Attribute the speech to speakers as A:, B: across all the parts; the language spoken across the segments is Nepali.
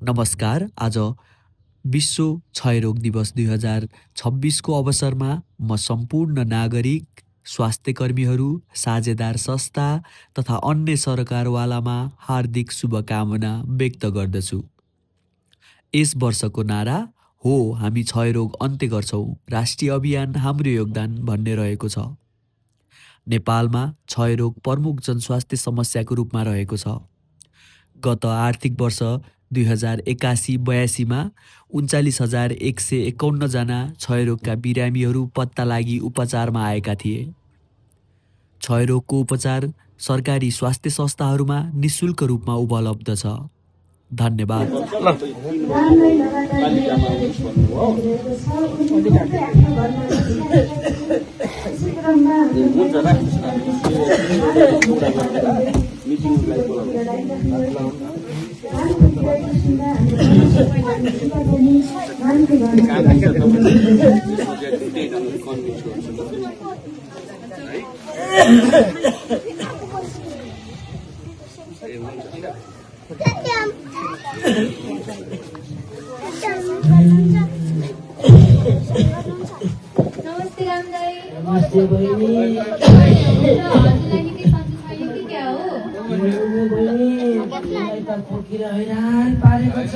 A: नमस्कार। आज विश्व क्षयरोग दिवस 2026 को अवसरमा म सम्पूर्ण नागरिक, स्वास्थ्यकर्मीहरू, साझेदार संस्था तथा अन्य सरकारवालामा हार्दिक शुभकामना व्यक्त गर्दछु। यस वर्षको नारा हो हामी क्षयरोग अन्त्य गर्छौं, राष्ट्रिय अभियान हाम्रो योगदान भन्ने रहेको छ। नेपालमा क्षयरोग प्रमुख जनस्वास्थ्य समस्याको रूपमा रहेको छ। गत आर्थिक वर्ष 2081-82 मा 39,151 जना क्षयरोगका बिरामीहरू पत्ता लागि उपचारमा आएका थिए। क्षयरोगको उपचार सरकारी स्वास्थ्य संस्थाहरूमा निशुल्क रूपमा उपलब्ध छ। धन्यवाद।
B: नमस्ते राम दाई।
C: नमस्ते बहिनी।
B: हजुरलाई निकै सन्चो छैन कि क्या हो?
C: बहिनी मलाई त खोकीले हैरान पारेको छ।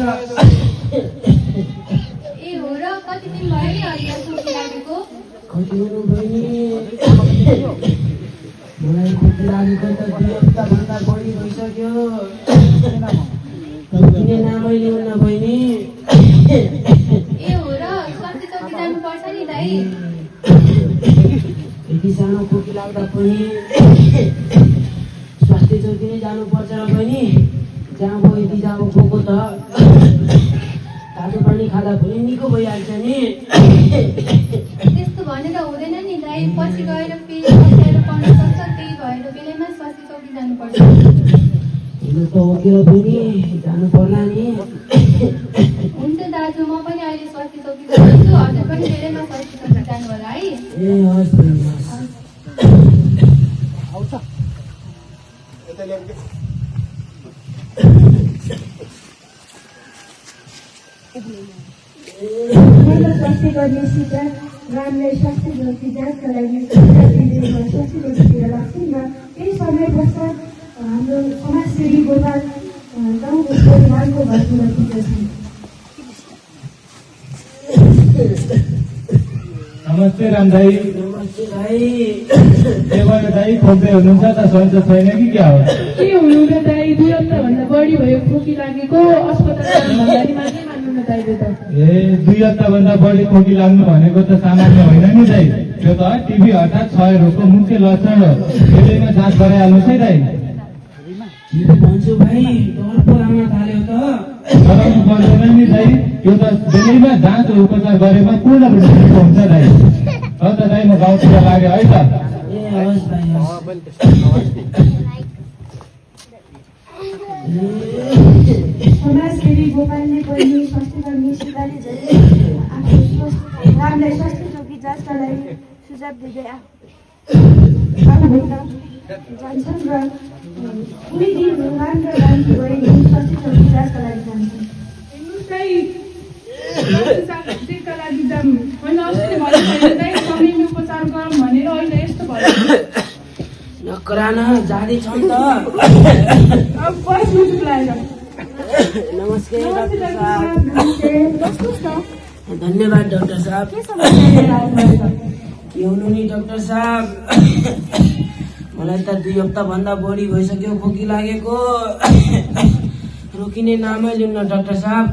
B: ए हो र, कति दिन भयो नि हजुरलाई खोकी लागेको?
C: खोकी हुनु बहिनी, मलाई खोकी लागेको त 2 हप्ताभन्दा बढी भइसक्यो। खोकीले नामै लिउन बहिनी।
B: ए हो र, स्वास्थ्य चौकी जानुपर्छ नि दाई।
C: यति सानो खोकी लाग्दा पनि स्वास्थ्य चौकी नै जानुपर्छ बहिनी। जहाँ भयो यति जाऊ खोको त तातो पानी खाँदा पनि निको भइहाल्छ नि।
B: त्यस्तो भनेर हुँदैन नि दाई, पछि गएर फेरि बसेर पढ्न सक्छ, त्यही भएर बेलैमा स्वास्थ्य चौकी जानुपर्छ।
C: हुनु त हो कि बहिनी, जानु पर्ला नि।
B: हुन्छ दाजु, म पनि अहिले स्वास्थ्य चौकी जान्छु, हजुर पनि बेलैमा स्वास्थ्य चौकी जानु होला है।
C: ए हस् बहिनी हस्।
D: महिला स्वास्थ्य कर्मीसित रामलाई स्वास्थ्य चौकी जाँचका लागि स्वास्थ्य चौकीतिर लाग्छन् र केही समय पश्चात हाम्रो समाजसेवी गोपाल गाउँको परिवारको घरतिर पुग्दछन्।
E: नमस्ते राम दाई।
C: नमस्ते भाइ।
E: देवर दाई खोक्दै हुनुहुन्छ त, सन्चो छैन कि क्या हो?
F: के हुनु र दाई, 2 हप्ताभन्दा बढी भयो खोकी लागेको, अस्पताल भन्दाखेरि मात्रै मान्नु न दाइले त।
E: ए 2 हप्ताभन्दा बढी खोकी लाग्नु भनेको त सामान्य होइन नि दाई। त्यो त टिबी अर्थात् क्षयरोगको मुख्य लक्षण हो। बेलैमा जाँच गराइहाल्नुहोस् है दाई।
C: भन्छु भाइ, डर पो लाग्न थाल्यो त।
E: गराउनु पर्दैन नि दाई, त्यो त बेलैमा जाँच उपचार गरेमा पूर्ण रूपमा निको हुन्छ दाई। हो त दाई, म गाउँतिर लाग्यो है त।
C: ए हवस् भाइ हवस्।
D: समाजसेवी गोपालले पनि स्वास्थ्य कर्मी सीताले रामलाई स्वास्थ्य चौकी जाँचका लागि सुझाव दिँदै जान्छन् र कुनै दिन राम र रामकी बहिनी स्वास्थ्य चौकी जाँचका लागि जान्छन्।
F: हेर्नुहोस् दाई, स्वास्थ्यका लागि जाऊँ होइन, अस्ति भन्नु दाई समयमा उपचार गरौँ भनेर अहिले यस्तो भयो।
C: नकरा न जाँदै छन् त।
F: अब बस्नु चुप लागेर।
C: नमस्ते
F: नमस्ते
C: डाक्टर
F: डाक्टर
C: साहब।
F: साहब।
C: धन्यवाद डाक्टर साहब।
F: के समस्या लिएर आउनुभएको छ?
C: के हुनु नि डाक्टर साहब, मलाई त 2 हप्ताभन्दा बढी भइसक्यो खोकी लागेको। रोकिने नामै लिउन डाक्टर साहब।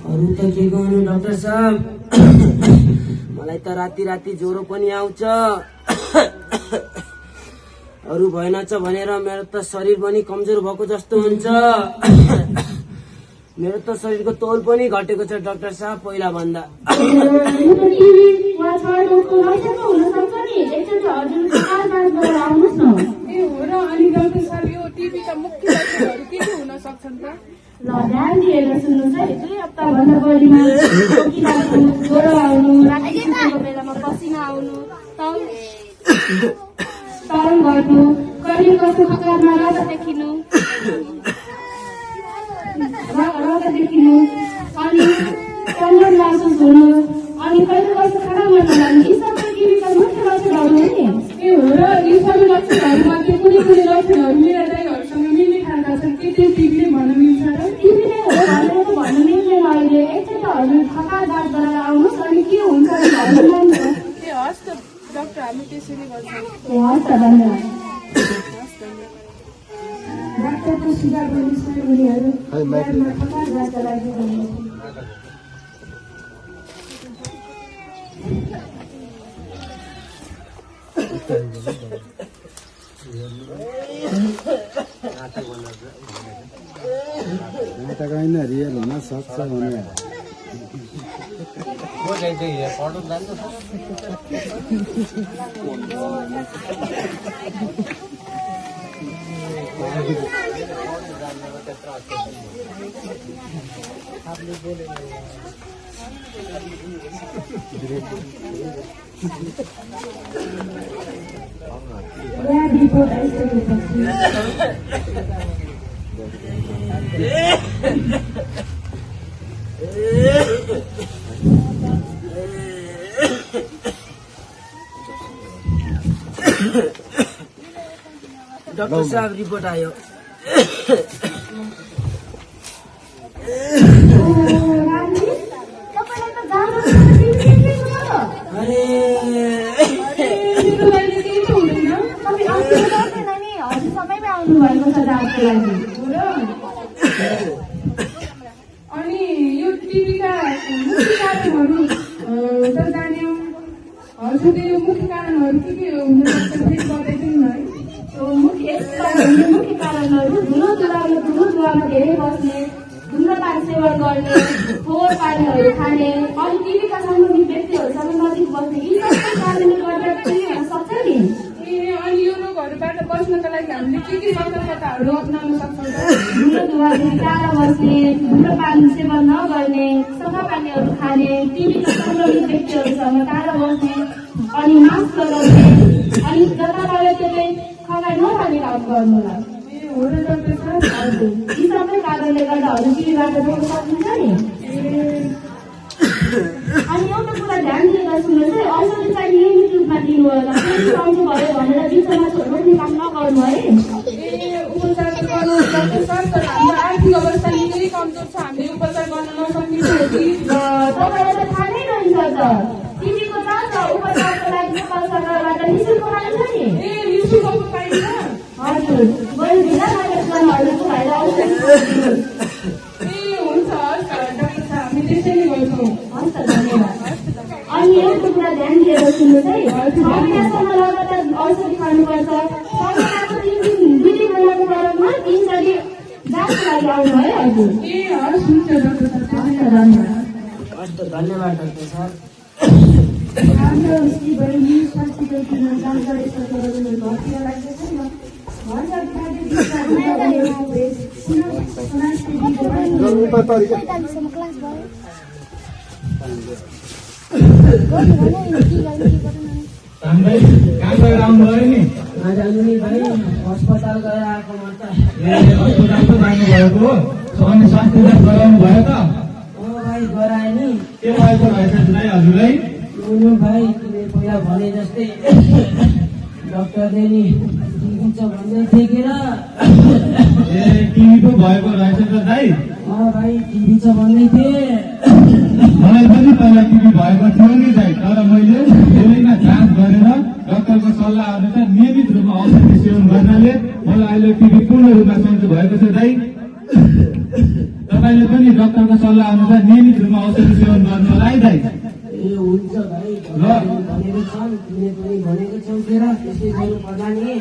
C: अरू त के गर्नु डाक्टर साहब, मलाई त राति राति ज्वरो पनि आउँछ। अरू भएनछ भनेर मेरो त शरीर पनि कमजोर भएको जस्तो हुन्छ। मेरो त शरीरको तौल पनि घटेको छ डाक्टर साहब पहिला भन्दा।
F: ए हो र, अनि डाक्टर साहब यो टिबी त मुख्य लक्षणहरू के हुन सक्छन् त?
D: ध्यान दिएर सुन्नुहोस् है। 2 हप्ताभन्दा बढीमा खोकी लाग्नु, ज्वरो आउनु, राति सुतेको बेलामा पसिना आउनु, ताउन
F: गर्नु, कहिले कस्तो प्रकारमा रगत देखिनु, अनि कमजोर महसुस हुनु, अनि कहिले कस्तो खाना मन लाग्नु, यी सबै टिबीका मुख्य लक्षणहरू हो नि।
B: ए हो र, यी सबै लक्षणहरूमध्ये कुनै कुनै लक्षणहरू मेरा दाइहरूसँग मिल्ने खालका छन् कि त्यो टिबीले भन्न मिल्छ र?
D: टिबीले हो भनेर त भन्नु मिल्दैन अहिले। एकचोटि हजुर थकाइ जाँच गरेर आउनुहोस्, अनि के हुन्छ भन्नु मान्छ।
B: ए हस् त डाक्टर, हामी त्यसरी गर्छौँ।
D: ए हस् त, धन्यवाद। डाक्टरको सुझाव अनुसार उनीहरू बिहानमा थकाइ जाँचका लागि जान्छन्।
G: नाटक होइन, रियल हुन सक्छ भने
D: ल्याब रिपोर्ट आइसकेपछि
C: डाक्टर साहब रिपोर्ट आयो।
D: तपाईँलाई त जानु अरे
B: मेरो दाइले केही त हुँदैन।
D: तपाईँ आउनु पर्दैन नि, हजुर सबैमा आउनु भएको छ जाँचको लागि।
B: हो र? अनि यो टिबीका मुख्य कारणहरू त जान्यौँ। हजुरले यो मुख्य कारणहरू के हुन सक्छ फेरि बताइदिनु न है।
D: मुख्य कारणहरू धुलोमा धेरै बस्ने, धुम्रपान सेवन गर्ने, फोहोर पानीहरू खाने, अनि टिबीका सम्बन्धित व्यक्तिहरूसँग नजिक बस्ने, यी सबै कारणले गर्दा पनि हुन सक्छ नि।
B: ए अनि यो रोगहरूबाट बच्नका लागि हामीले के सतर्कताहरू अप्नाउन सक्छौँ त?
D: धुलोधुवादेखि टाढा बस्ने, धुम्रपान सेवन नगर्ने, सफा पानीहरू खाने, टिबीका सङ्क्रमित व्यक्तिहरूसँग टाढा बस्ने, अनि मास्क लगाउने, अनि जताबाट त्यसले खगाइ नखाने काम गर्नुलाई।
B: ए हो र डाक्टर साहब?
D: हजुर, यी सबै कारणले गर्दा हजुर टिबीबाट जोड्न सक्नुहुन्छ नि। अनि एउटा कुरा ध्यान दिएर सुन्नुहोस् है, औषधि चाहिँ नियमित रूपमा दिनु होला। कम्ती भयो भनेर बिचमा छोड्ने काम नगर्नु है।
B: ए उपचार त गर्नु डाक्टर साहब, तर हाम्रो आर्थिक अवस्था निकै कमजोर छ, हामीले उपचार गर्न नसकिन्छ हो कि?
D: तपाईँलाई त थाहा नै रहन्छ त, टिबीको जाँच र उपचारको लागि नेपाल सरकारबाट निःशुल्क पाइन्छ नि।
B: ए निःशुल्क पाइन्छ?
D: हजुर, बरु ढिला कार्यक्रमहरूको भएर औषधि
B: ए हुन्छ, हस् डाक्टर साहब, हामी त्यसै नै गर्छौँ।
D: हस् त, धन्यवाद। अनि एउटा कुरा ध्यान दिएर सुन्नुहोस् है, महिनासम्म लगातार औषधि खानुपर्छ। महिनाको 3 दिन 2 दिन महिनाको गरममा 3 चोटि जाँचको लागि आउनु है हजुर।
B: ए हस्, हुन्छ डाक्टर साहब,
D: हस् त, धन्यवाद।
C: हस् त, धन्यवाद डाक्टर साहब।
D: हाम्रो श्री बहिनी स्वास्थ्य चौकीमा जाँच गरिसकेर उनीहरू घरतिर लाग्दैछन्। घर खाद्य
E: हामीलाई काम गरेर आउनुभयो नि?
C: जानु नि भाइ, अस्पताल गएर आएको म त।
E: ए अस्पताल त जानुभएको हो? अनि स्वास्थ्य जाँच गराउनु भयो त?
C: भाइ गराए नि।
E: के भएको रहेछ दाइ हजुरलाई?
C: भाइ तिमीले पहिला भने जस्तै डाक्टरले नि टिबी छ भन्दै थिए कि र?
E: ए टिबी पो भएको रहेछ त दाइ?
C: भाइ टिबी छ भन्दै थिए।
E: मलाई पनि पहिला टिबी भएको थियो नि दाइ, तर मैले धेरैमा जाँच गरेर डाक्टरको सल्लाह अनुसार नियमित रूपमा औषधि सेवन गर्नाले मलाई अहिले टिबी पूर्ण रूपमा सन्चो भएको छ दाइ। तपाईँले पनि डाक्टरको सल्लाह अनुसार नियमित रूपमा औषधि सेवन गर्नु होला है दाइ।
C: ए हुन्छ भाइ, भनेको छन्, तिमीले पनि भनेको छौ के र? त्यसै गर्नु पर्ला नि।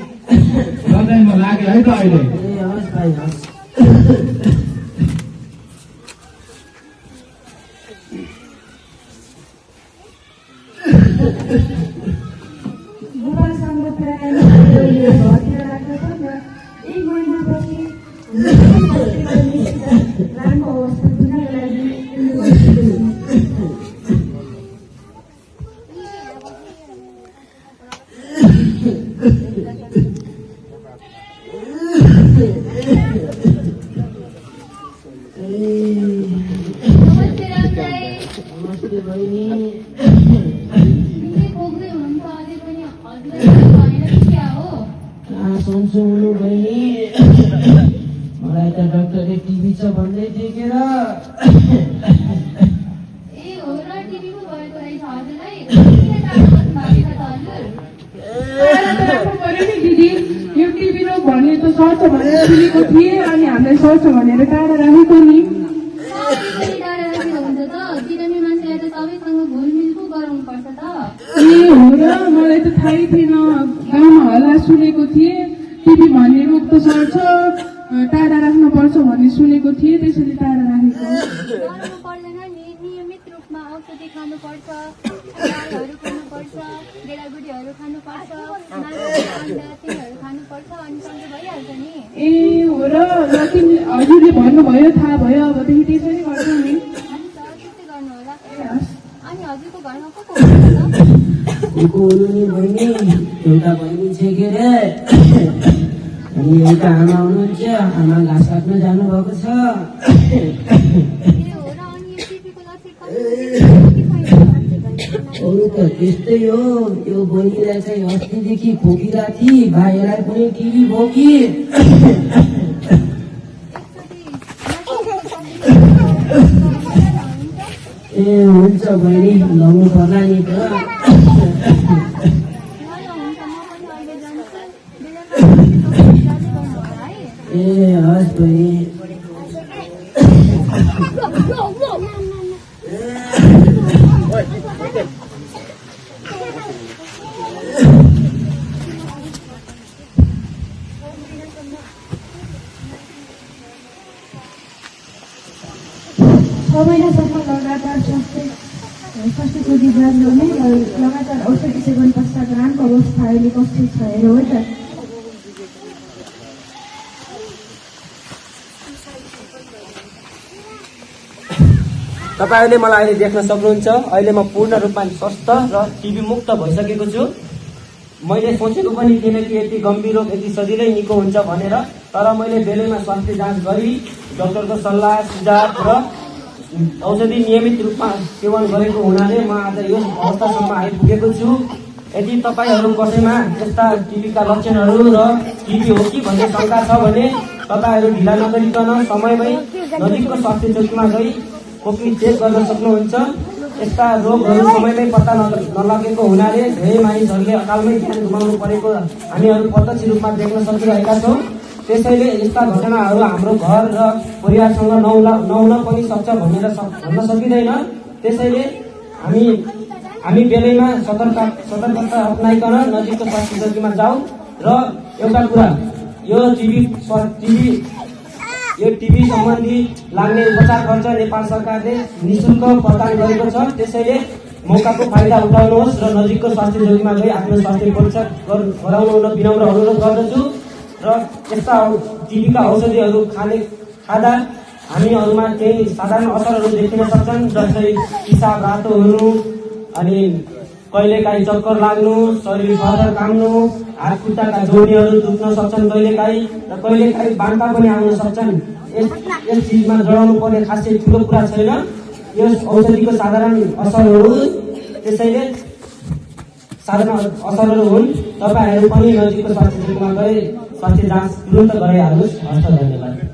E: गर्दैमा लाग्यो है त अहिले।
C: ए हस् भाइ, हस्।
D: बुबासँग प्रायः घरतिर राख्दछ र 1 महिनापछि राम्रो अवस्था बुझ्नको लागि
C: सन्चो हुनु बहिनी मलाई त डाक्टरले टिभी छ भन्दै देखेर
F: ए हो र टिभी पो भएको रहेछ हजुरलाई किन टाढो बस्नुभएको छ त हजुर
B: राम्रो पऱ्यो नि दिदी यो टिभी रोग भन्ने त सर्छ भनेर सुनेको थिएँ अनि हामीलाई सर्छ भनेर टाढा राखेको नि
F: सबैले टाढा राखेको हुन्छ त बिरामी मान्छेलाई त सबैसँग घुलमिल पो गराउनुपर्छ त
B: ए हो र मलाई त थाहै थिएन गाउँमा हल्ला सुनेको थिएँ टिभी भन्ने रोग त सर्छ टाढा राख्नुपर्छ भन्ने सुनेको थिएँ त्यसैले टाढा राखेको
F: डराउनु पर्दैन नि नियमित रूपमा औषधि खानुपर्छ दालहरू खानुपर्छ गेडागुडीहरू खानुपर्छ अन्डा तिनीहरू खानुपर्छ अनि सन्चो भइहाल्छ नि
B: ए हो र हजुरले भन्नुभयो थाहा भयो अबदेखि त्यसरी गर्छ नि
F: हुन्छ त्यस्तै गर्नु होला अनि हजुरको घरमा को हुनुहुन्छ त
C: को हुनु नि बहिनी एउटा बहिनी छ के रे अनि एउटा आमा हुनुहुन्छ आमा घाँस काट्न जानुभएको छ
F: ए हो र अनि यो टिभीको लक्षण
C: अरू त त्यस्तै हो यो बहिनीलाई चाहिँ अस्तिदेखि खोकिरहेको थिए भाइलाई पनि टिभी बोकी ए हुन्छ बहिनी लाउनु पर्ला नि त ए हस् बहिनी
D: छ महिनासम्म लगातार स्वास्थ्य जाँच गर्ने र लगातार औषधि सेवन पश्चात रामको अवस्था अहिले कस्तो छ हेर हो त
H: तपाईँहरूले मलाई अहिले देख्न सक्नुहुन्छ अहिले म पूर्ण रूपमा स्वस्थ र टिबी मुक्त भइसकेको छु मैले सोचेको पनि थिएन कि यति गम्भीर रोग यति सजिलै निको हुन्छ भनेर तर मैले बेलैमा स्वास्थ्य जाँच गरी डाक्टरको सल्लाह सुझाव र औषधि नियमित रूपमा सेवन गरेको हुनाले म आज यो अवस्थासम्म आइपुगेको छु यदि तपाईँहरू कसैमा यस्ता टिबीका लक्षणहरू र टिबी हो कि भन्ने शङ्का छ भने तपाईँहरू ढिला नगरिकन समयमै नजिकको स्वास्थ्य चौकीमा गई खोकी चेक गर्न सक्नुहुन्छ यस्ता रोगहरू समयमै पत्ता नलगेको हुनाले धेरै मानिसहरूले अकालमै ज्यान गुमाउनु परेको हामीहरू प्रत्यक्ष रूपमा देख्न सकिरहेका छौँ त्यसैले यस्ता घटनाहरू हाम्रो घर र परिवारसँग नहुन पनि सक्छ भनेर भन्न सकिँदैन त्यसैले हामी बेलैमा सतर्कता अप्नाइकन नजिकको स्वास्थ्य चौकीमा जाउँ र एउटा कुरा यो टिबी सम्बन्धी लाग्ने उपचार खर्च नेपाल सरकारले निःशुल्क प्रदान गरेको छ त्यसैले मौकाको फाइदा उठाउनुहोस् र नजिकको स्वास्थ्य चौकीमा गई आफ्नो स्वास्थ्य परीक्षा गराउन विनम्र अनुरोध गर्दछु र यस्ता टिबीका औषधिहरू खाँदा हामीहरूमा केही साधारण असरहरू देखिन सक्छन् जस्तै पिसाब रातो हुनु अनि कहिलेकाहीँ चक्कर लाग्नु शरीर थरथर काम्नु हात खुट्टाका जोडीहरू दुख्न सक्छन् कहिलेकाहीँ र कहिलेकाहीँ बान्ता पनि आउन सक्छन् यस चिजमा जडाउनु पर्ने खासै ठुलो कुरा छैन यस औषधिको साधारण असरहरू त्यसैले साधारण असरहरू हुन् तपाईँहरू पनि नजिकको स्वास्थ्य केन्द्रमा गए स्वास्थ्य जाँच तुरुन्त गराइहाल्नुहोस् हस् धन्यवाद